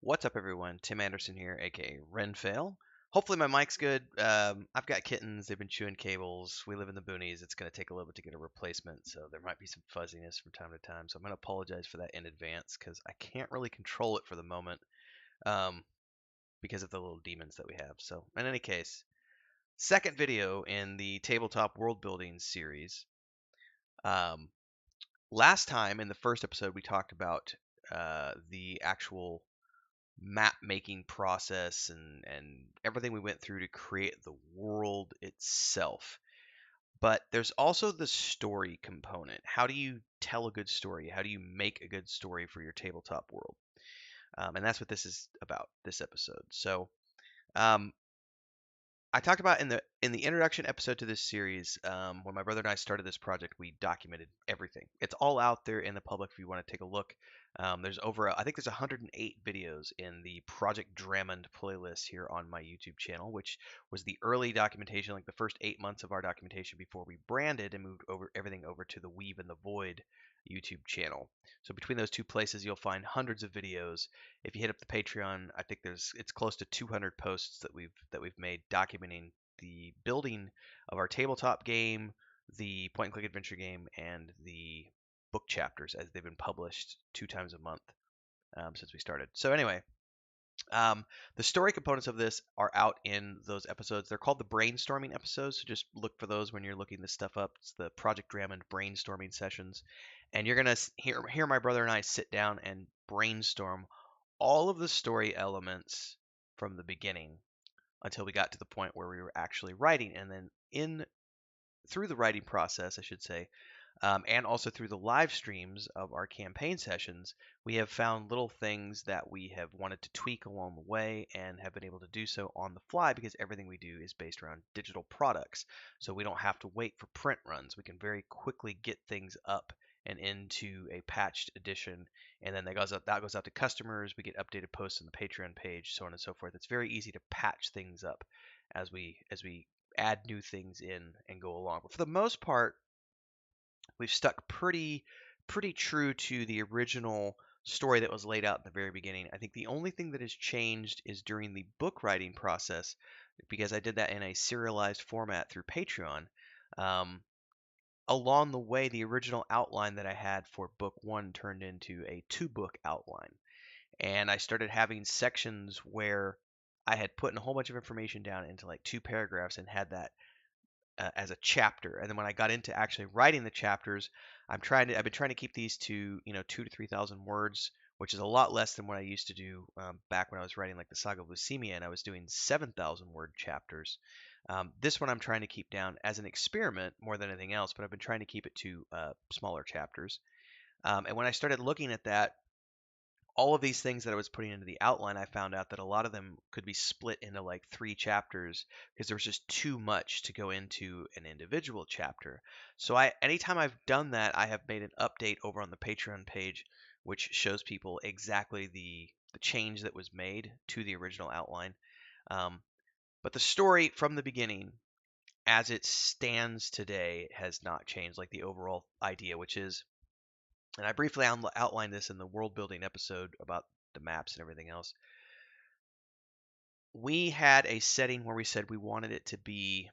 What's up, everyone? Tim Anderson here, aka Renfail. Hopefully, my mic's good. I've got kittens. They've been chewing cables. We live in the boonies. It's going to take a little bit to get a replacement, so there might be some fuzziness from time to time. So I'm going to apologize for that in advance because I can't really control it for the moment um, because of the little demons that we have. So, in any case, second video in the Tabletop Worldbuilding series. Um, Last time in the first episode, we talked about the actual map making process and everything we went through to create the world itself. But there's also the story component. How do you tell a good story? How do you make a good story for your tabletop world? And that's what this is about, this episode. So um, I talked about in the introduction episode to this series, when my brother and I started this project, we documented everything. It's all out there in the public if you want to take a look. There's I think there's 108 videos in the Project Drummond playlist here on my YouTube channel, which was the early documentation, like the first 8 months of our documentation before we branded and moved over everything over to the Weave and the Void YouTube channel. So between those two places, you'll find hundreds of videos. If you hit up the Patreon, I think it's close to 200 posts that we've made documenting the building of our tabletop game, the point and click adventure game, and the book chapters as they've been published 2 times a month since we started. So anyway, um, the story components of this are out in those episodes. They're called the brainstorming episodes, so just look for those when you're looking this stuff up. It's the Project Drummond brainstorming sessions, and you're gonna hear my brother and I sit down and brainstorm all of the story elements from the beginning until we got to the point where we were actually writing, and then in through the writing process, I should say, and also through the live streams of our campaign sessions, we have found little things that we have wanted to tweak along the way and have been able to do so on the fly because everything we do is based around digital products. So we don't have to wait for print runs. We can very quickly get things up and into a patched edition, and then that goes out to customers. We get updated posts on the Patreon page, so on and so forth. It's very easy to patch things up as we add new things in and go along. But for the most part, we've stuck pretty true to the original story that was laid out in the very beginning. I think the only thing that has changed is during the book writing process, because I did that in a serialized format through Patreon. Um, Along the way, the original outline that I had for book one turned into a two-book outline, and I started having sections where I had put in a whole bunch of information down into like two paragraphs and had that as a chapter. And then when I got into actually writing the chapters, I've been trying to keep these to 2 to 3,000 words, which is a lot less than what I used to do back when I was writing like the Saga of Lucemia, and I was doing 7,000 word chapters. This one I'm trying to keep down as an experiment more than anything else, but I've been trying to keep it to smaller chapters. And when I started looking at that, all of these things that I was putting into the outline, I found out that a lot of them could be split into like 3 chapters because there was just too much to go into an individual chapter. So anytime I've done that, I have made an update over on the Patreon page, which shows people exactly the change that was made to the original outline. Um, but the story from the beginning, as it stands today, has not changed. Like the overall idea, which is, and I briefly outlined this in the world building episode about the maps and everything else. We had a setting where we said we wanted it to be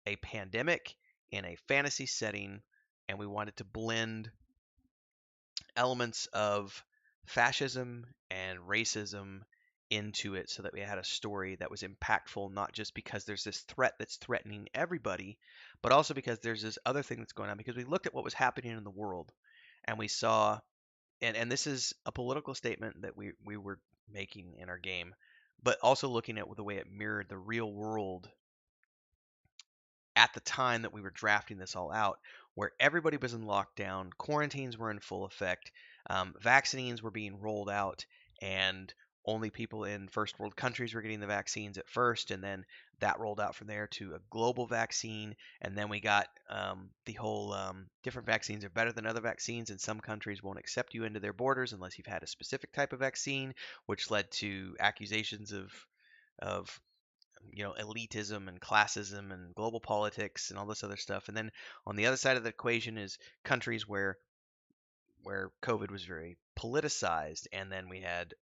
a pandemic in a fantasy setting, and we wanted to blend elements of fascism and racism into it so that we had a story that was impactful, not just because there's this threat that's threatening everybody, but also because there's this other thing that's going on. Because we looked at what was happening in the world and we saw, and this is a political statement that we were making in our game, but also looking at the way it mirrored the real world at the time that we were drafting this all out, where everybody was in lockdown, quarantines were in full effect, vaccines were being rolled out, and only people in first world countries were getting the vaccines at first, and then that rolled out from there to a global vaccine, and then we got the whole different vaccines are better than other vaccines, and some countries won't accept you into their borders unless you've had a specific type of vaccine, which led to accusations of elitism and classism and global politics and all this other stuff. And then on the other side of the equation is countries where COVID was very politicized, and then we had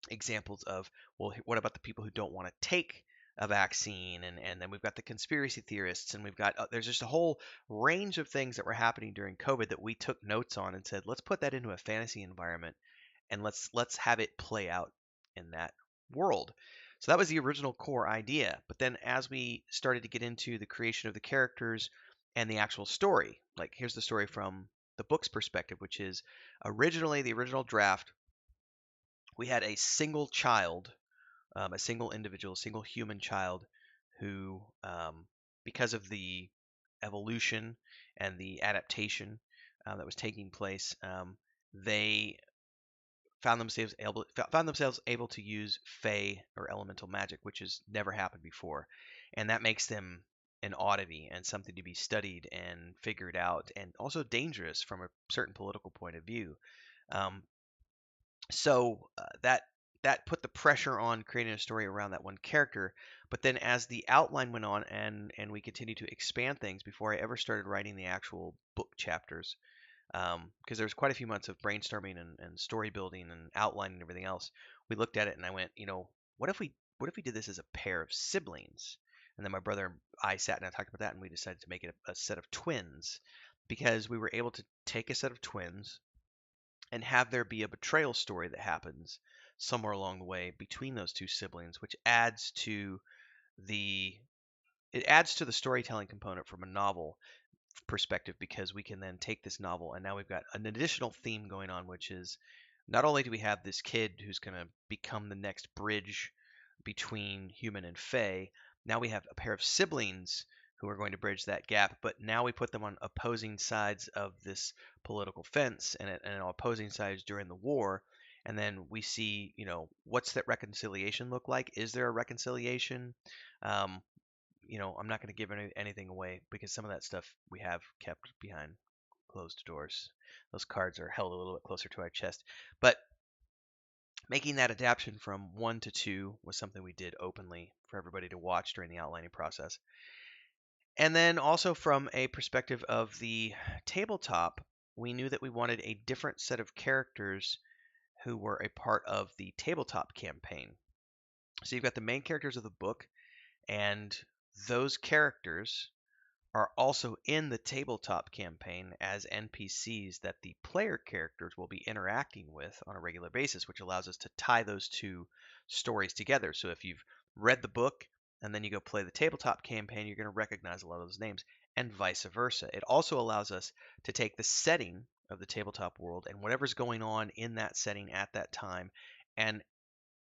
examples of, well, what about the people who don't want to take a vaccine? And then we've got the conspiracy theorists, and we've got there's just a whole range of things that were happening during COVID that we took notes on and said, let's put that into a fantasy environment and let's have it play out in that world. So that was the original core idea. But then as we started to get into the creation of the characters and the actual story, like here's the story from the book's perspective, which is originally the original draft, we had a single child, a single individual, a single human child who, because of the evolution and the adaptation that was taking place, they found themselves able to use Fey or elemental magic, which has never happened before, and that makes them an oddity and something to be studied and figured out, and also dangerous from a certain political point of view. Um, so that put the pressure on creating a story around that one character. But then as the outline went on and we continued to expand things before I ever started writing the actual book chapters, because there was quite a few months of brainstorming and story building and outlining and everything else. We looked at it and I went, what if we did this as a pair of siblings? And then my brother and I sat and I talked about that, and we decided to make it a set of twins, because we were able to take a set of twins and have there be a betrayal story that happens somewhere along the way between those two siblings, which the adds to the storytelling component from a novel perspective, because we can then take this novel and now we've got an additional theme going on, which is not only do we have this kid who's going to become the next bridge between human and Fey, now we have a pair of siblings who are going to bridge that gap, but now we put them on opposing sides of this political fence and opposing sides during the war. And then we see, what's that reconciliation look like? Is there a reconciliation? Um, I'm not going to give anything away, because some of that stuff we have kept behind closed doors. Those cards are held a little bit closer to our chest. But making that adaptation from 1 to 2 was something we did openly for everybody to watch during the outlining process. And then also from a perspective of the tabletop, we knew that we wanted a different set of characters who were a part of the tabletop campaign. So you've got the main characters of the book, and those characters are also in the tabletop campaign as NPCs that the player characters will be interacting with on a regular basis, which allows us to tie those two stories together. So if you've read the book and then you go play the tabletop campaign, you're going to recognize a lot of those names, and vice versa. It also allows us to take the setting of the tabletop world and whatever's going on in that setting at that time, and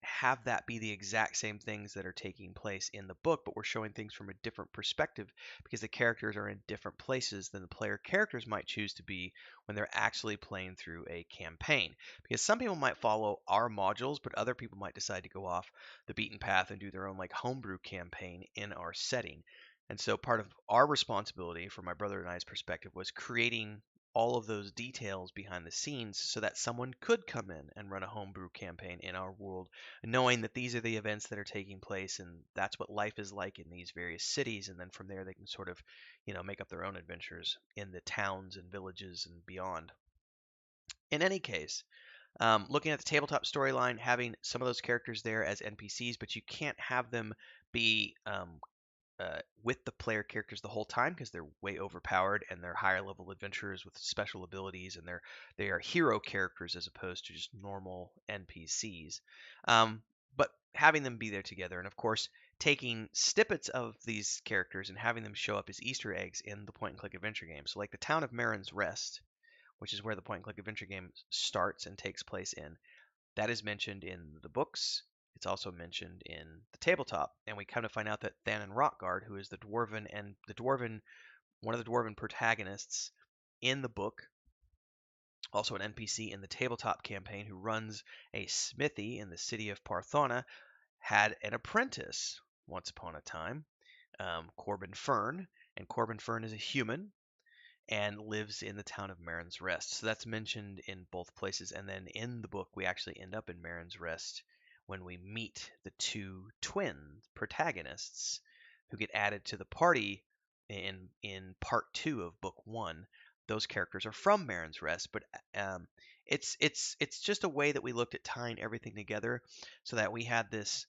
have that be the exact same things that are taking place in the book, but we're showing things from a different perspective, because the characters are in different places than the player characters might choose to be when they're actually playing through a campaign. Because some people might follow our modules, but other people might decide to go off the beaten path and do their own like homebrew campaign in our setting. And so part of our responsibility, from my brother and I's perspective, was creating all of those details behind the scenes so that someone could come in and run a homebrew campaign in our world, knowing that these are the events that are taking place and that's what life is like in these various cities. And then from there, they can sort of, make up their own adventures in the towns and villages and beyond. In any case, looking at the tabletop storyline, having some of those characters there as NPCs, but you can't have them be with the player characters the whole time, because they're way overpowered and they're higher level adventurers with special abilities, and they are hero characters as opposed to just normal NPCs. But having them be there together, and of course taking snippets of these characters and having them show up as Easter eggs in the point and click adventure game. So like the town of Marin's Rest, which is where the point and click adventure game starts and takes place in, that is mentioned in the books. It's also mentioned in the tabletop, and we kind of find out that Thanon Rockguard, who is one of the dwarven protagonists in the book, also an NPC in the tabletop campaign, who runs a smithy in the city of Parthona, had an apprentice once upon a time, Corbin Fern, and Corbin Fern is a human and lives in the town of Marin's Rest. So that's mentioned in both places. And then in the book, we actually end up in Marin's Rest when we meet the two twin protagonists who get added to the party in part 2 of book 1. those characters are from Marin's Rest, but it's just a way that we looked at tying everything together so that we had this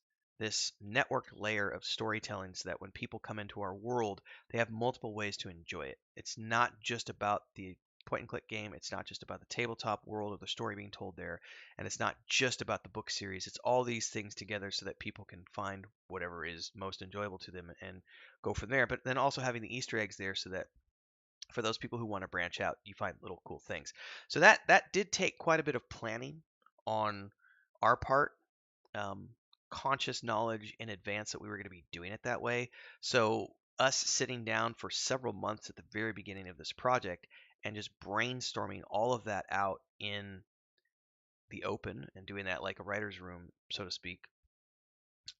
network layer of storytelling so that when people come into our world, they have multiple ways to enjoy it. It's not just about the point and click game. It's not just about the tabletop world or the story being told there. And it's not just about the book series. It's all these things together so that people can find whatever is most enjoyable to them and go from there. But then also having the Easter eggs there so that for those people who want to branch out, you find little cool things. So that did take quite a bit of planning on our part, um, conscious knowledge in advance that we were going to be doing it that way. So us sitting down for several months at the very beginning of this project and just brainstorming all of that out in the open and doing that like a writer's room, so to speak.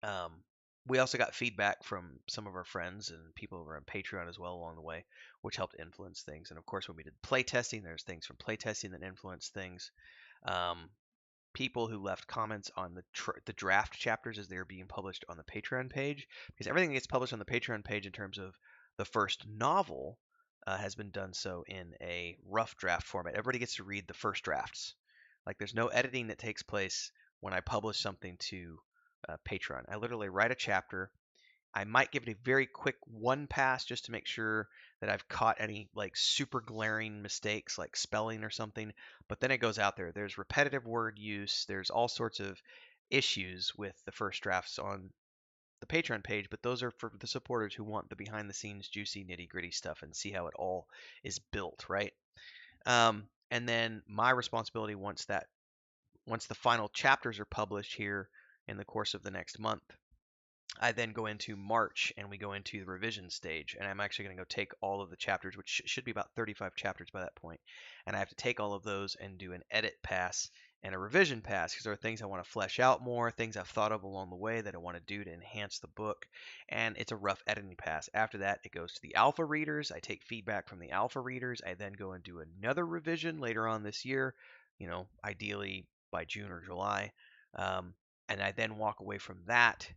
Um, we also got feedback from some of our friends and people over on Patreon as well along the way, which helped influence things. And of course, when we did playtesting, there's things from playtesting that influenced things. Um, People who left comments on the draft chapters as they were being published on the Patreon page, because everything that gets published on the Patreon page in terms of the first novel has been done so in a rough draft format. Everybody gets to read the first drafts. Like there's no editing that takes place when I publish something to Patreon. I literally write a chapter. I might give it a very quick one pass just to make sure that I've caught any like super glaring mistakes like spelling or something. But then it goes out there. There's repetitive word use. There's all sorts of issues with the first drafts on the Patreon page, but those are for the supporters who want the behind the scenes juicy nitty gritty stuff and see how it all is built, right? And then my responsibility once the final chapters are published here in the course of the next month, I then go into March and we go into the revision stage. And I'm actually going to go take all of the chapters, which should be about 35 chapters by that point, and I have to take all of those and do an edit pass and a revision pass because there are things I want to flesh out more, things I've thought of along the way that I want to do to enhance the book. And it's a rough editing pass. After that, it goes to the alpha readers. I take feedback from the alpha readers. I then go and do another revision later on this year, ideally by June or July. Um, and I then walk away from that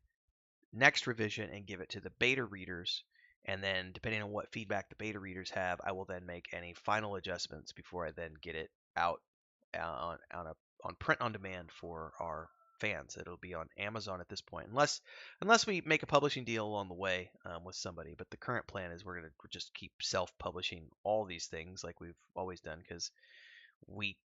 next revision and give it to the beta readers. And then, depending on what feedback the beta readers have, I will then make any final adjustments before I then get it out on print on demand for our fans. It'll be on Amazon at this point, unless we make a publishing deal along the way with somebody. But the current plan is we're going to just keep self-publishing all these things like we've always done because we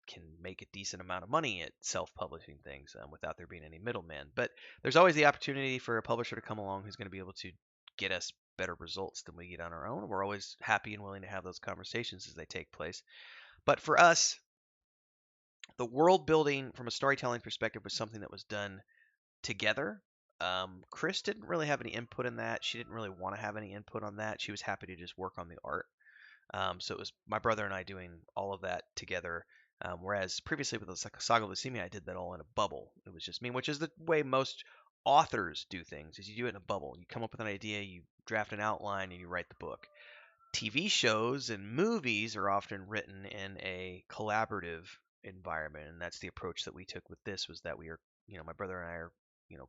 can make a decent amount of money at self-publishing things without there being any middleman. But there's always the opportunity for a publisher to come along who's going to be able to get us better results than we get on our own. We're always happy and willing to have those conversations as they take place. But for us, the world building from a storytelling perspective was something that was done together. Chris didn't really have any input in that. She didn't really want to have any input on that. She was happy to just work on the art. So it was my brother and I doing all of that together. Whereas previously with the Saga of Leucemia, I did that all in a bubble. It was just me, which is the way most authors do things. Is you do it in a bubble. You come up with an idea, you draft an outline, and you write the book. TV shows and movies are often written in a collaborative environment, and that's the approach that we took with this. Was that we are, my brother and I are,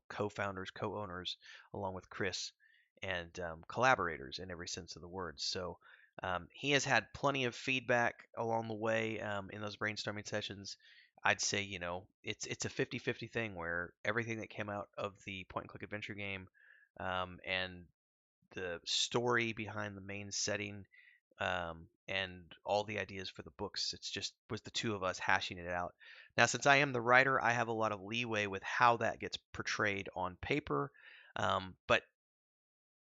co-founders, co-owners, along with Chris, and collaborators in every sense of the word. So he has had plenty of feedback along the way in those brainstorming sessions. I'd say, it's a 50-50 thing where everything that came out of the point and click adventure game and the story behind the main setting and all the ideas for the books, it's just was the two of us hashing it out. Now, since I am the writer, I have a lot of leeway with how that gets portrayed on paper. But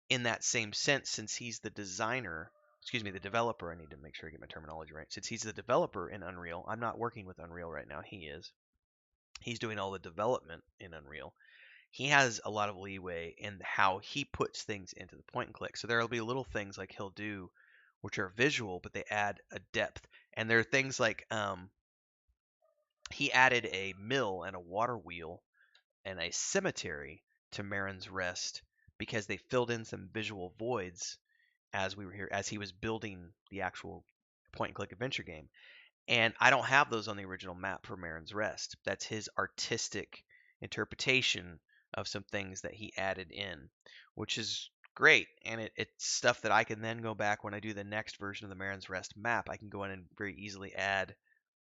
in that same sense, since he's the designer, excuse me, the developer, I need to make sure I get my terminology right. Since he's the developer in Unreal, I'm not working with Unreal right now. He is. He's doing all the development in Unreal. He has a lot of leeway in how he puts things into the point and click. So there will be little things like he'll do which are visual, but they add a depth. And there are things like he added a mill and a water wheel and a cemetery to Marin's Rest because they filled in some visual voids as we were here, as he was building the actual point and click adventure game. And I don't have those on the original map for Marin's Rest. That's his artistic interpretation of some things that he added in, which is great. And it's stuff that I can then go back when I do the next version of the Marin's Rest map. I can go in and very easily add,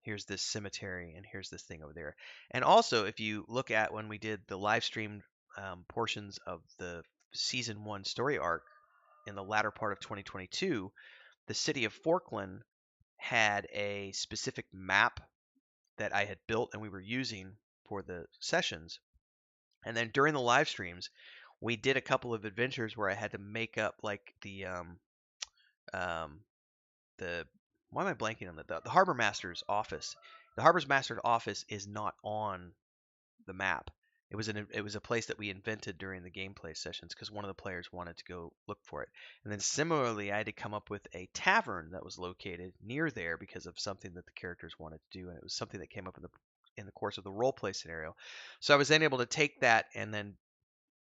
here's this cemetery and here's this thing over there. And also, if you look at when we did the live streamed portions of the season 1 story arc in the latter part of 2022, the city of Forkland had a specific map that I had built and we were using for the sessions. And then during the live streams, we did a couple of adventures where I had to make up like um the why am I blanking on the harbor master's office. The harbor master's office is not on the map. It was a place that we invented during the gameplay sessions because one of the players wanted to go look for it. And then similarly, I had to come up with a tavern that was located near there because of something that the characters wanted to do, and it was something that came up in the course of the role play scenario. So I was then able to take that and then,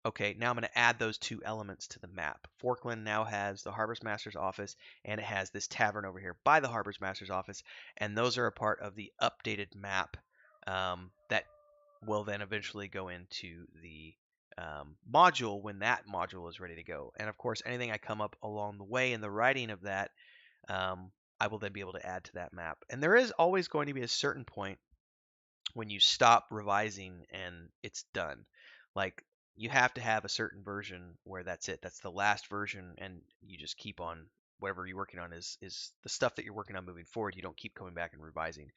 okay, now I'm going to add those two elements to the map. Forkland now has the Harbor's Master's office, and it has this tavern over here by the Harbor's Master's office, and those are a part of the updated map that will then eventually go into the module when that module is ready to go. And of course, anything I come up along the way in the writing of that, I will then be able to add to that map. And there is always going to be a certain point when you stop revising and it's done. Like you have to have a certain version where that's it. That's the last version, and you just keep on whatever you're working on is the stuff that you're working on moving forward. You don't keep coming back and revising.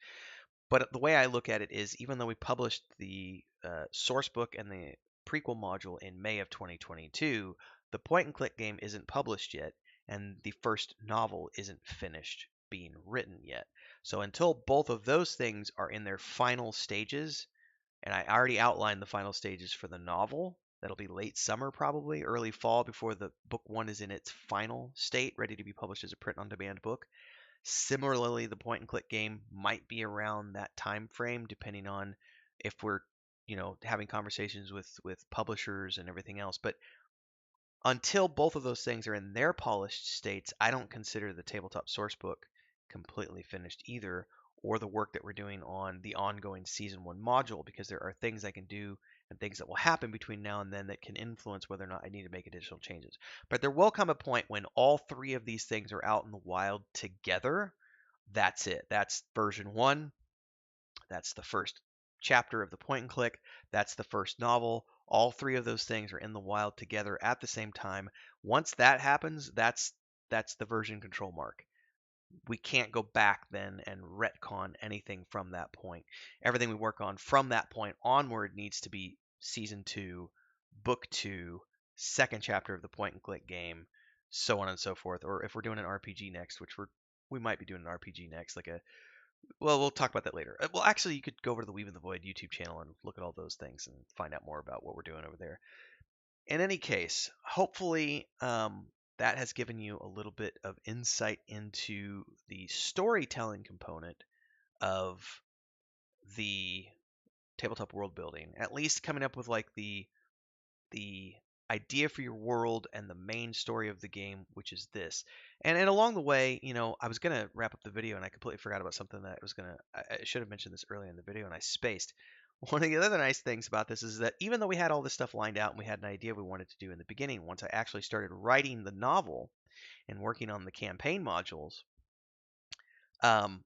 But the way I look at it is, even though we published the source book and the prequel module in May of 2022, the point and click game isn't published yet, and the first novel isn't finished being written yet. So until both of those things are in their final stages, and I already outlined the final stages for the novel, that'll be late summer, probably early fall, before the book one is in its final state, ready to be published as a print on demand book. Similarly, the point and click game might be around that time frame, depending on if we're, having conversations with publishers and everything else. But until both of those things are in their polished states, I don't consider the tabletop source book completely finished either, or the work that we're doing on the ongoing season 1 module, because there are things I can do and things that will happen between now and then that can influence whether or not I need to make additional changes. But there will come a point when all three of these things are out in the wild together. That's it. That's version 1. That's the first chapter of the point and click. That's the first novel. All three of those things are in the wild together at the same time. Once that happens, that's the version control mark. We can't go back then and retcon anything from that point. Everything we work on from that point onward needs to be season 2, book 2, second chapter of the point and click game, so on and so forth. Or if we're doing an RPG next, which we might be doing an RPG next, well, we'll talk about that later. Well, actually, you could go over to the Weave in the Void YouTube channel and look at all those things and find out more about what we're doing over there. In any case, hopefully that has given you a little bit of insight into the storytelling component of the tabletop world building. At least coming up with like the idea for your world and the main story of the game, which is this. And along the way, I was gonna wrap up the video and I completely forgot about something that I should have mentioned this earlier in the video and I spaced. One of the other nice things about this is that even though we had all this stuff lined out and we had an idea we wanted to do in the beginning, once I actually started writing the novel and working on the campaign modules, um,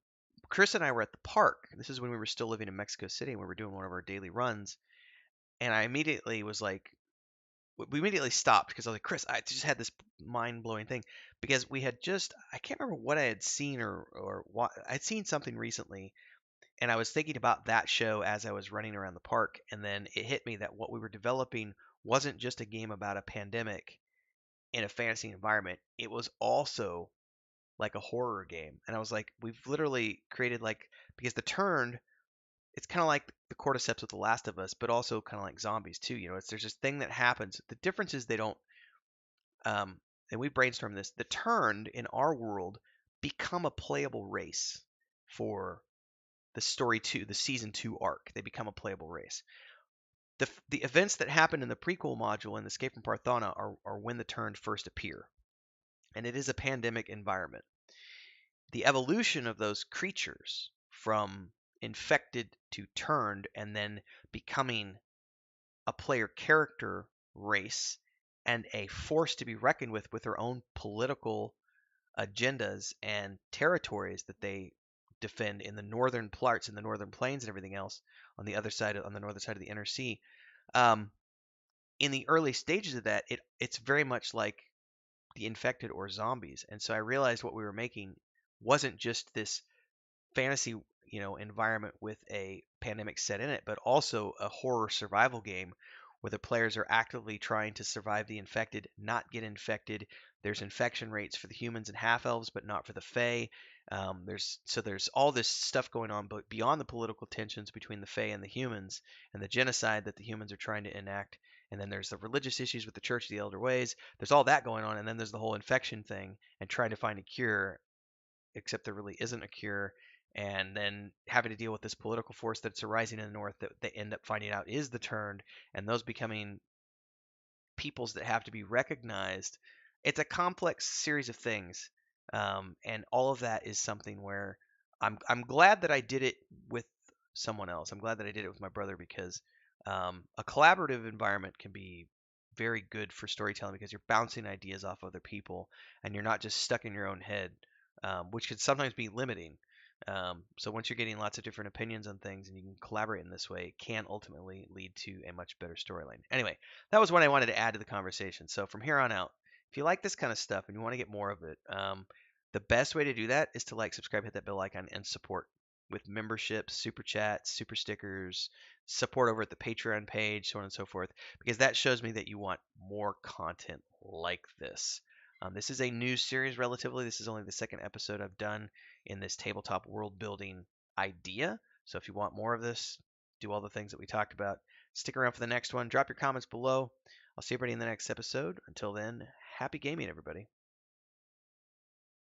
Chris and I were at the park. This is when we were still living in Mexico City and we were doing one of our daily runs. And I immediately was like, we immediately stopped because I was like, Chris, I just had this mind blowing thing because we had I can't remember what I had seen or what I'd seen something recently, and I was thinking about that show as I was running around the park, and then it hit me that what we were developing wasn't just a game about a pandemic in a fantasy environment. It was also like a horror game, and I was like, we've literally created because the Turned, it's kind of like the cordyceps with The Last of Us, but also kind of like zombies too. There's this thing that happens. The difference is they don't, and we brainstormed this. The Turned in our world become a playable race for the story 2, the season 2 arc. They become a playable race. The events that happen in the prequel module in Escape from Parthana are when the Turned first appear, and it is a pandemic environment. The evolution of those creatures from infected to turned and then becoming a player character race and a force to be reckoned with their own political agendas and territories that they defend in the northern parts, in the northern plains and everything else on the other side, on the northern side of the inner sea. Um, in the early stages of that, it's very much like the infected or zombies. And so I realized what we were making wasn't just this fantasy, environment with a pandemic set in it, but also a horror survival game where the players are actively trying to survive the infected, not get infected. There's infection rates for the humans and half elves, but not for the Fae. There's all this stuff going on, but beyond the political tensions between the Fae and the humans, and the genocide that the humans are trying to enact. And then there's the religious issues with the Church of the Elder Ways. There's all that going on, and then there's the whole infection thing and trying to find a cure, except there really isn't a cure, and then having to deal with this political force that's arising in the north that they end up finding out is the turned, and those becoming peoples that have to be recognized. It's a complex series of things, and all of that is something where I'm glad that I did it with someone else. I'm glad that I did it with my brother because a collaborative environment can be very good for storytelling because you're bouncing ideas off other people and you're not just stuck in your own head, which can sometimes be limiting. So once you're getting lots of different opinions on things and you can collaborate in this way, it can ultimately lead to a much better storyline. Anyway, that was what I wanted to add to the conversation. So from here on out, if you like this kind of stuff and you want to get more of it, the best way to do that is to like, subscribe, hit that bell icon, and support with memberships, super chats, super stickers, support over at the Patreon page, so on and so forth, because that shows me that you want more content like this. This is a new series relatively. This is only the second episode I've done in this tabletop world building idea. So if you want more of this, do all the things that we talked about. Stick around for the next one. Drop your comments below. I'll see everybody in the next episode. Until then, happy gaming, everybody.